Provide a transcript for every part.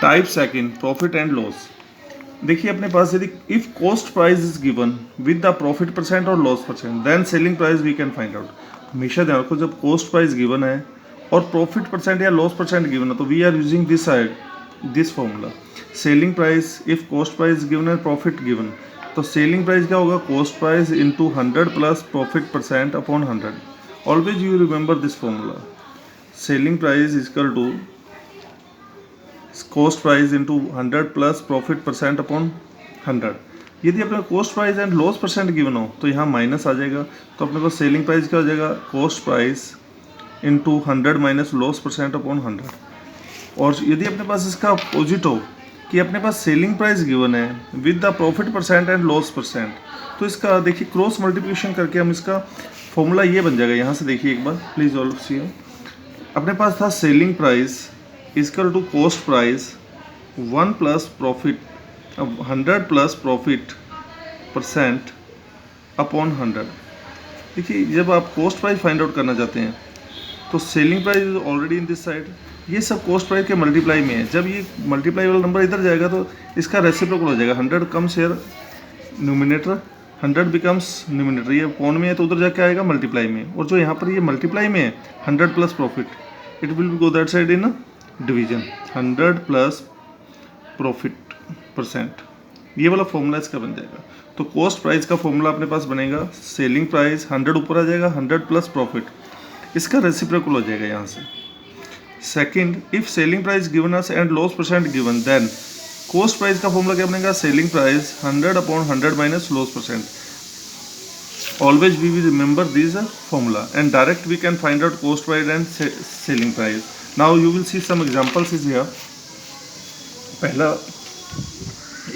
Type second profit and loss. देखिए अपने पास यदि if cost price is given with the profit percent और loss percent then selling price we can find out. हमेशा ध्यान रखो जब कॉस्ट प्राइस गिवन है और प्रॉफिट परसेंट या लॉस परसेंट गिवन है तो we are using this side this formula. Selling price if cost price given है प्रॉफिट गिवन तो सेलिंग प्राइस क्या होगा cost price into 100 plus profit percent upon 100। Always you remember this formula. Selling price is equal to cost price into 100 plus profit percent upon 100। यदि अपने cost price and loss percent given हो तो यहाँ minus आ जाएगा, तो अपने पास selling price क्या हो जाएगा cost price into 100 minus loss percent upon 100। और यदि अपने पास इसका अपोजिट हो कि अपने पास सेलिंग प्राइस गिवन है with the profit percent and loss percent तो इसका देखिए क्रॉस मल्टीप्लिकेशन करके हम इसका फॉर्मूला ये बन जाएगा। यहाँ से देखिए एक बार प्लीज ऑल सी। अपने पास था selling price equal to cost price 1 plus profit 100 plus profit percent upon 100। देखिए जब आप कॉस्ट प्राइस फाइंड आउट करना चाहते हैं तो selling price is already in this side, ये सब कॉस्ट प्राइस के मल्टीप्लाई में है। जब ये मल्टीप्लाई वाला नंबर इधर जाएगा तो इसका रेसिप्रोकल हो जाएगा 100 comes here numerator 100 becomes numerator, ये कौन में है तो उधर जाके आएगा मल्टीप्लाई में। और जो यहाँ पर ये मल्टीप्लाई में है 100 plus profit it will go that side in division 100 plus profit percent, ये वाला फॉर्मूला इसका बन जाएगा। तो कॉस्ट प्राइस का फॉर्मूला अपने पास बनेगा सेलिंग प्राइस 100 ऊपर आ जाएगा 100 प्लस प्रॉफिट, इसका रेसिप्रोकल हो जाएगा यहाँ से। Second if selling price given us and loss percent given then cost price का फॉर्मूला क्या बनेगा selling price 100 upon 100 minus loss percent. Always we will remember this formula and direct we can find out cost price and selling price. Now you will see some examples is here. पहला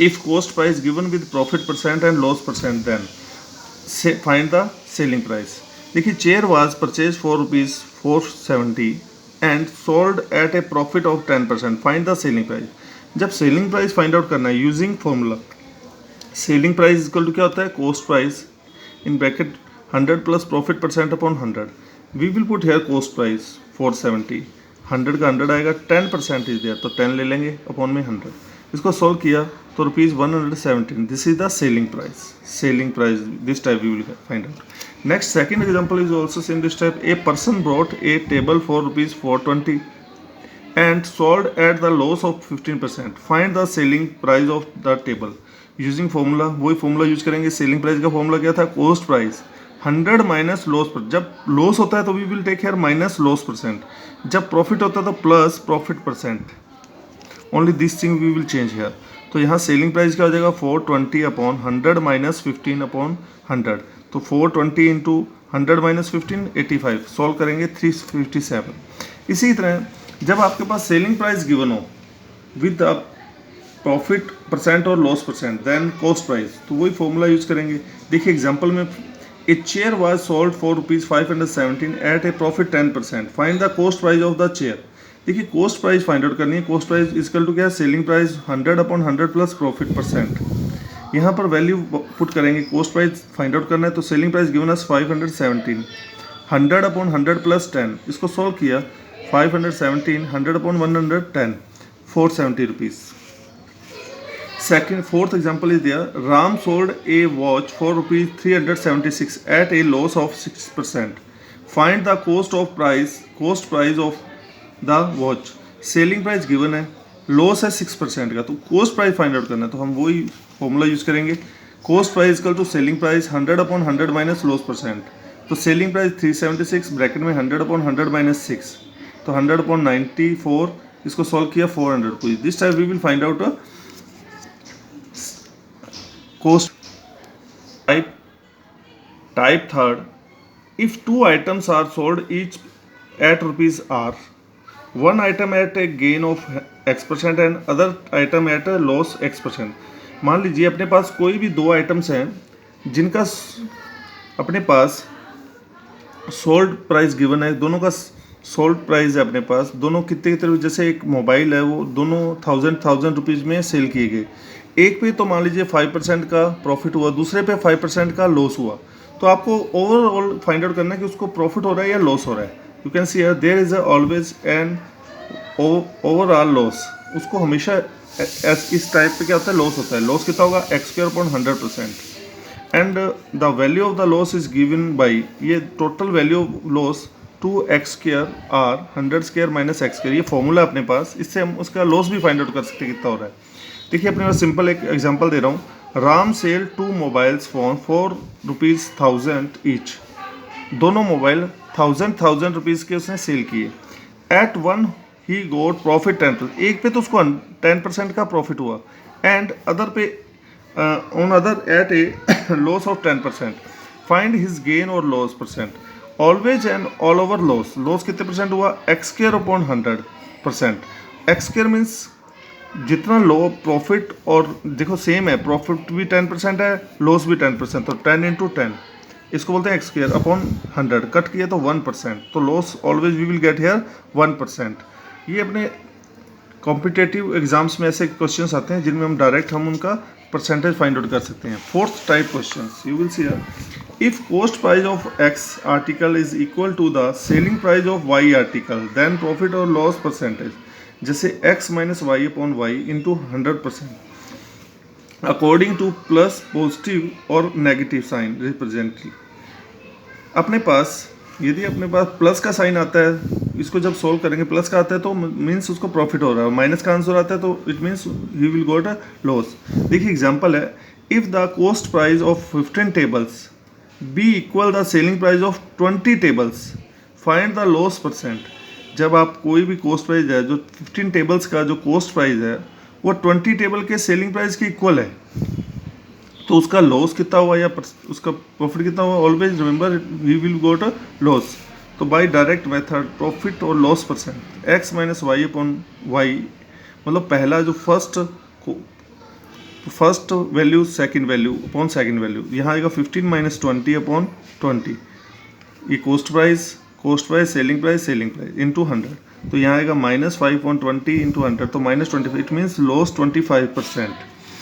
if cost price given with profit percent and loss percent then find the selling price। देखिए chair was purchased for rupees 470 and sold at a profit of 10%, find the selling price। जब selling price find out करना है using formula selling price equal to क्या होता है cost price in bracket 100 plus profit percent upon 100। we will put here cost price 470 100 का 100 आएगा 10% is there तो 10 ले लेंगे अपॉन में 100। इसको सॉल्व किया तो rupees 117 this is the selling price this type we will find out. Next second example is also same this type. A person brought a table for rupees 420 and sold at the loss of 15%, find the selling price of the table. Using formula वही formula use करेंगे। Selling price का formula क्या था cost price 100 minus loss पर, जब loss होता है तो we will take here minus loss percent, जब प्रॉफिट होता है तो plus profit percent, only this thing we will change here. तो यहाँ सेलिंग प्राइस क्या हो जाएगा 420 अपॉन 100 माइनस 15 अपॉन 100, तो 420 इंटू 100 माइनस 15 85, सॉल्व करेंगे 357। इसी तरह जब आपके पास सेलिंग प्राइस गिवन हो विद द प्रॉफिट परसेंट और loss percent then cost price, तो वही फॉर्मूला यूज करेंगे। देखिए एग्जांपल में a chair was sold for rupees 517 at a profit 10%, find the cost price of the chair. देखिए cost price find out करनी है। Cost price equal to क्या है selling price 100 upon 100 plus profit percent. यहाँ पर value put करेंगे, cost price find out करना है तो सेलिंग प्राइस गिवन अस 517 100 अपॉन 100 प्लस 10, इसको सॉल्व किया 517 100 upon 110 470 rupees. Second, fourth example is there. Ram sold a watch for rupees 376 at a loss of 6%. Find the cost price of the watch. Selling price given है, loss है 6% का, तो cost price find out करना है तो हम वही formula use करेंगे। cost price equal to selling price 100 upon 100 minus loss percent, तो सेलिंग प्राइस 376 ब्रैकेट में 100 अपॉन 100 माइनस 6, तो 100 अपॉन 94, इसको सॉल्व किया 400 rupees. This type we will find out cost type third, if two items are sold each at rupees r, one item at a gain of x% and other item at a loss x%। मान लीजिए अपने पास कोई भी दो items हैं जिनका अपने पास sold price given है, दोनों का सोल्ड प्राइस है अपने पास, दोनों कितने जैसे एक मोबाइल है वो दोनों 1000 रुपीज़ में सेल किए गए। एक पे तो मान लीजिए 5% का प्रॉफिट हुआ, दूसरे पे 5% का लॉस हुआ, तो आपको ओवरऑल फाइंड आउट करना है कि उसको प्रॉफिट हो रहा है या लॉस हो रहा है। You can see there is always an overall loss उसको हमेशा इस टाइप पे क्या होता है, लॉस होता है। लॉस कितना होगा, x square upon 100%, and the value of the loss is given by, ये total value of loss 2x square r 100 square minus x square, ये फॉर्मूला अपने पास, इससे हम उसका लॉस भी फाइंड आउट कर सकते हैं कितना हो रहा है। देखिए अपने पास सिंपल एक एग्जांपल दे रहा हूँ, Ram sell 2 mobiles phone for ₹1000 each, दोनों मोबाइल 1000 रुपीज़ के उसने सेल किए। At one he got profit 10%, एक पे तो उसको 10% का प्रॉफिट हुआ, एंड अदर पे on other at a loss of 10%, find his gain और loss percent, always and all over loss, loss कितने परसेंट हुआ, x square upon 100%। X square means जितना लो प्रॉफिट, और देखो सेम है, प्रॉफिट भी 10% है, लॉस भी 10%, तो 10 इंटू 10, इसको बोलते हैं एक्स स्क्वायर अपॉन 100, कट किया तो 1%, तो loss always we will get here 1%। ये अपने कॉम्पिटेटिव एग्जाम्स में ऐसे क्वेश्चंस आते हैं जिनमें हम डायरेक्ट उनका परसेंटेज फाइंड आउट कर सकते हैं। Fourth type questions you will see here, if cost price of X article is equal to the selling price of Y article, then profit और लॉस परसेंटेज, जैसे x minus Y upon Y into 100% according to plus positive और negative sign represent. अपने पास यदि अपने पास plus का sign आता है, इसको जब सोल्व करेंगे प्लस का आता है तो मीन्स उसको प्रॉफिट हो रहा है, माइनस का आंसर आता है तो it means he will got a loss. देखिए एग्जांपल है, if the cost price of 15 tables be equal the selling price of 20 tables, find the loss percent. जब आप कोई भी कॉस्ट प्राइस है, जो 15 टेबल्स का जो कॉस्ट प्राइस है वो 20 टेबल के सेलिंग प्राइस के इक्वल है, तो उसका लॉस कितना हुआ या उसका प्रॉफिट कितना हुआ, always remember we will got a loss. तो बाय डायरेक्ट मेथड प्रॉफिट और loss percent X minus Y upon Y, मतलब पहला जो first value second value upon second value, यहाँ आएगा 15 माइनस 20 अपॉन 20, ये cost price selling price into 100, तो यहाँ आएगा -5/20 इंटू 100, तो -25, इट मीन्स लॉस 25%।